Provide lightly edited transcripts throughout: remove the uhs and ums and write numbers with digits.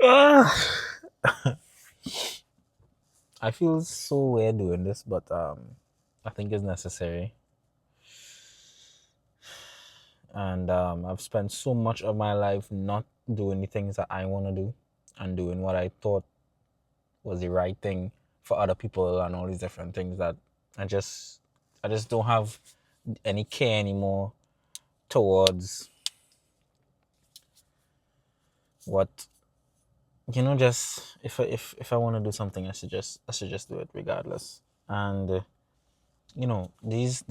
Ah, I feel so weird doing this, but I think it's necessary. And I've spent so much of my life not doing the things that I want to do and doing what I thought was the right thing for other people and all these different things that I just I just don't have any care anymore towards what just if I want to do something I should just do it regardless. And these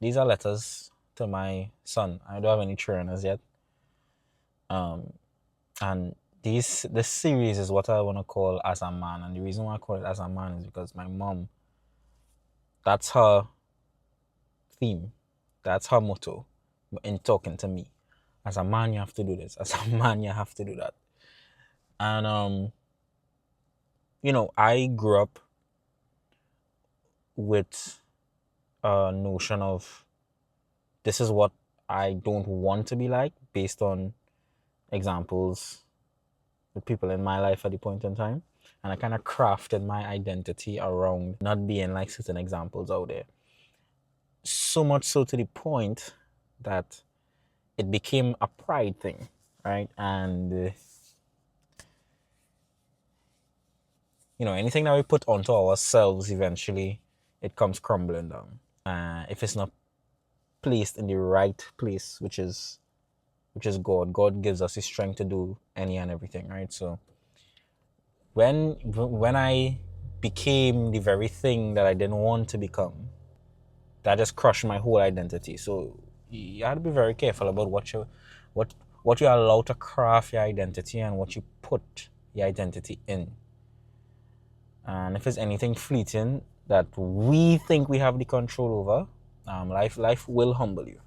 are letters to my son. I don't have any children as yet. Um and this series is what I want to call As a Man. And the reason why I call it As a Man is because my mom, that's her theme. That's her motto in talking to me. As a man, you have to do this. As a man, you have to do that. And I grew up with a notion of this is what I don't want to be like based on examples with people in my life at the point in time. And I kind of crafted my identity around not being like certain examples out there. So much so to the point that it became a pride thing, right? And anything that we put onto ourselves eventually it comes crumbling down. If it's not placed in the right place, which is God. God gives us the strength to do any and everything, right? So when I became the very thing that I didn't want to become, that just crushed my whole identity. So you have to be very careful about what what you allow to craft your identity and what you put your identity in. And if it's anything fleeting that we think we have the control over, life will humble you.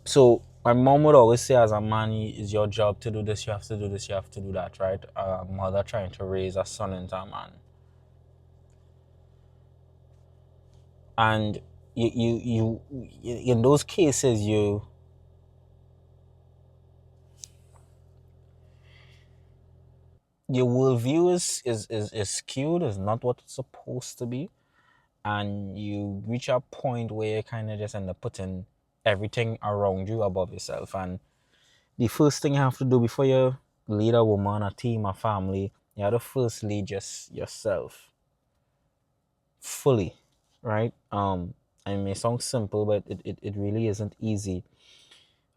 So my mom would always say, as a man, it's your job to do this, you have to do this, you have to do that, right? A mother trying to raise a son into a man. And in those cases, your worldview is skewed, is not what it's supposed to be. And you reach a point where you kind of just end up putting everything around you above yourself. And the first thing you have to do before you lead a woman, a team, a family, you have to first lead just yourself fully, right? It may sound simple, but it really isn't easy.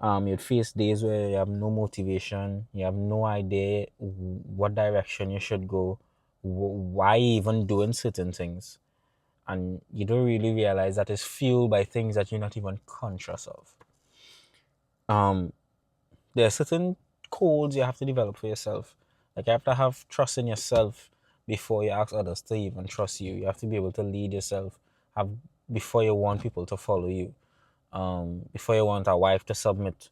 You'd face days where you have no motivation, you have no idea what direction you should go, why even doing certain things. And you don't really realize that it's fueled by things that you're not even conscious of. Um, there are certain codes you have to develop for yourself. Like you have to have trust in yourself before you ask others to even trust you. You have to be able to lead yourself. Have before you want people to follow you. Before you want a wife to submit.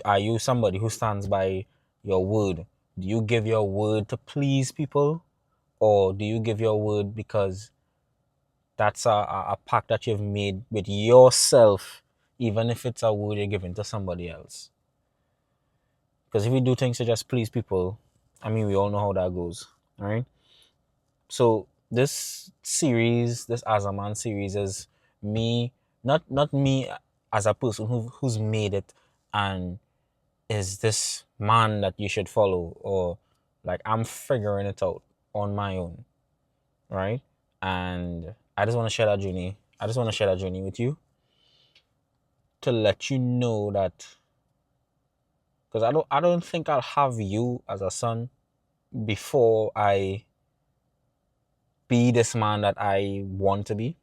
Are you somebody who stands by your word? Do you give your word to please people, or do you give your word because that's a pact that you've made with yourself, even if it's a word you're giving to somebody else? Because if you do things to just please people, I mean, we all know how that goes, right? So this series, this As a Man series, is me, not me as a person who's made it, and is this man that you should follow, or like I'm figuring it out on my own, right? And I just want to share that journey. I just want to share that journey with you to let you know that, because I don't think I'll have you as a son before I be this man that I want to be.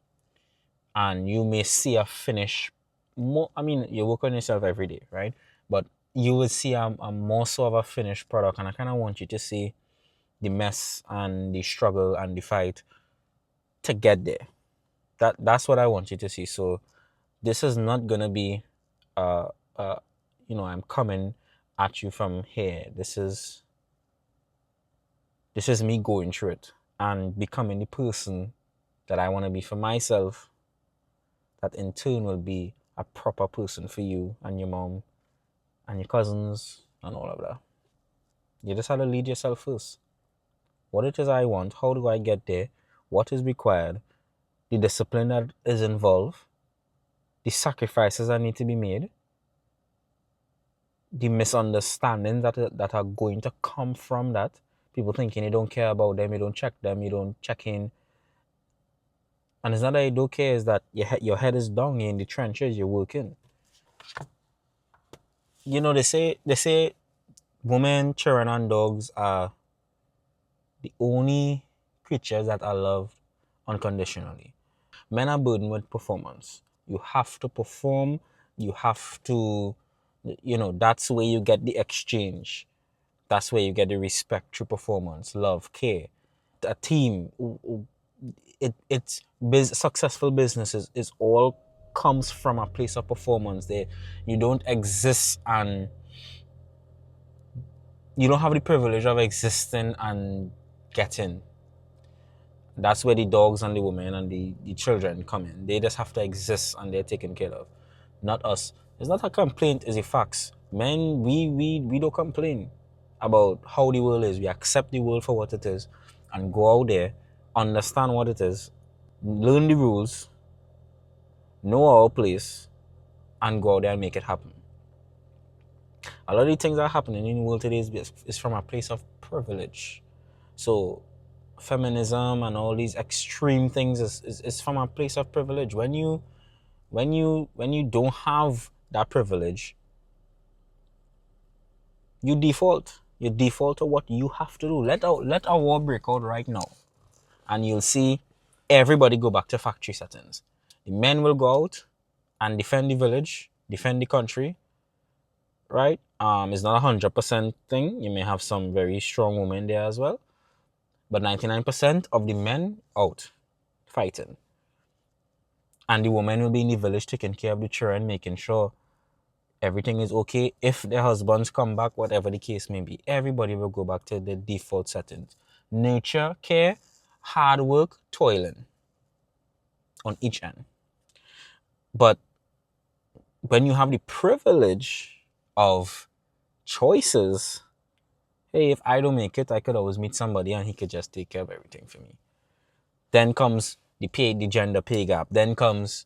And you may see a finish more. I mean, you work on yourself every day, right? But you will see a more so of a finished product. And I kind of want you to see the mess and the struggle and the fight to get there. That's what I want you to see. So this is not gonna be uh I'm coming at you from here. This is me going through it and becoming the person that I want to be for myself, that in turn will be a proper person for you and your mom and your cousins and all of that. You just have to lead yourself first. What it is I want, how do I get there, what is required, the discipline that is involved, the sacrifices that need to be made, the misunderstandings that are going to come from that. People thinking you don't care about them, you don't check them, you don't check in. And it's not that you don't care, it's that your head is down, you're in the trenches, you're working. You know, they say women, children, and dogs are the only creatures that are loved unconditionally. Men are burdened with performance. You have to perform, you have to, that's where you get the exchange. That's where you get the respect through performance, love, care. A team, successful businesses is all comes from a place of performance. There, you don't exist and you don't have the privilege of existing and getting. That's where the dogs and the women and the children come in. They just have to exist and they're taken care of. Not us. It's not a complaint, it's a facts. Men, we don't complain about how the world is. We accept the world for what it is and go out there, understand what it is, learn the rules, know our place, and go out there and make it happen. A lot of the things that are happening in the world today is from a place of privilege. So feminism and all these extreme things is from a place of privilege. When you don't have that privilege, you default. You default to what you have to do. Let a war break out right now, and you'll see everybody go back to factory settings. The men will go out and defend the village, defend the country, right? It's not 100% thing. You may have some very strong women there as well, but 99% of the men out fighting. And the women will be in the village taking care of the children, making sure everything is okay. If their husbands come back, whatever the case may be, everybody will go back to the default settings. Nature, care, hard work, toiling on each end. But when you have the privilege of choices, hey, if I don't make it, I could always meet somebody and he could just take care of everything for me. Then comes the gender pay gap. Then comes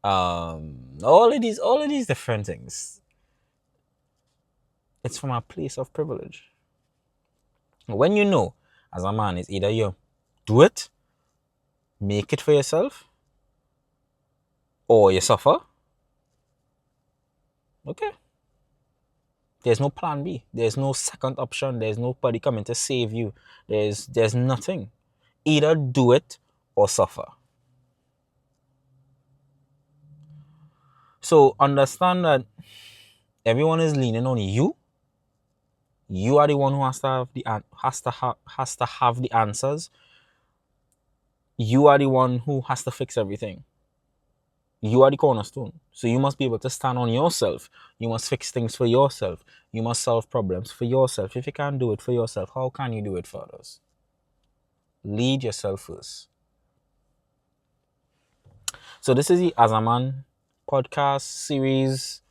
all of these different things. It's from a place of privilege. When you know, as a man, it's either you do it, make it for yourself, or you suffer. Okay. There's no plan B. There's no second option. There's nobody coming to save you. There's nothing. Either do it or suffer. So understand that everyone is leaning on you. You are the one who has to have the answers. You are the one who has to fix everything. You are the cornerstone. So you must be able to stand on yourself. You must fix things for yourself. You must solve problems for yourself. If you can't do it for yourself, how can you do it for others? Lead yourself first. So this is the As a Man podcast series,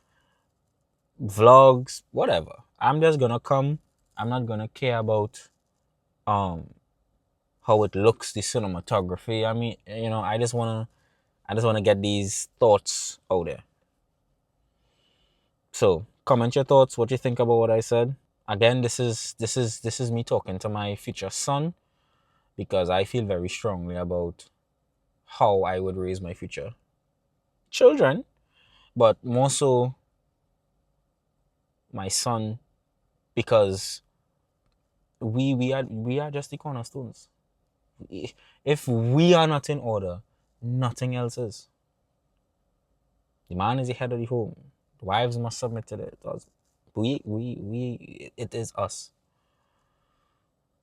vlogs, whatever. I'm just gonna come. I'm not gonna care about how it looks, the cinematography. I mean, I just wanna get these thoughts out there. So comment your thoughts, what you think about what I said. Again, this is me talking to my future son, because I feel very strongly about how I would raise my future children, but more so my son, because we are just the cornerstones. If we are not in order, nothing else is. The man is the head of the home. The wives must submit to it. It is us.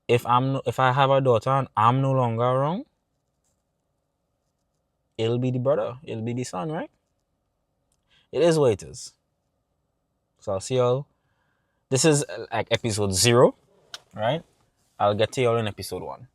If I have a daughter and I'm no longer around, it'll be the brother, it'll be the son, right? It is what it is. So I'll see y'all. This is like episode 0, right? I'll get to y'all in episode 1.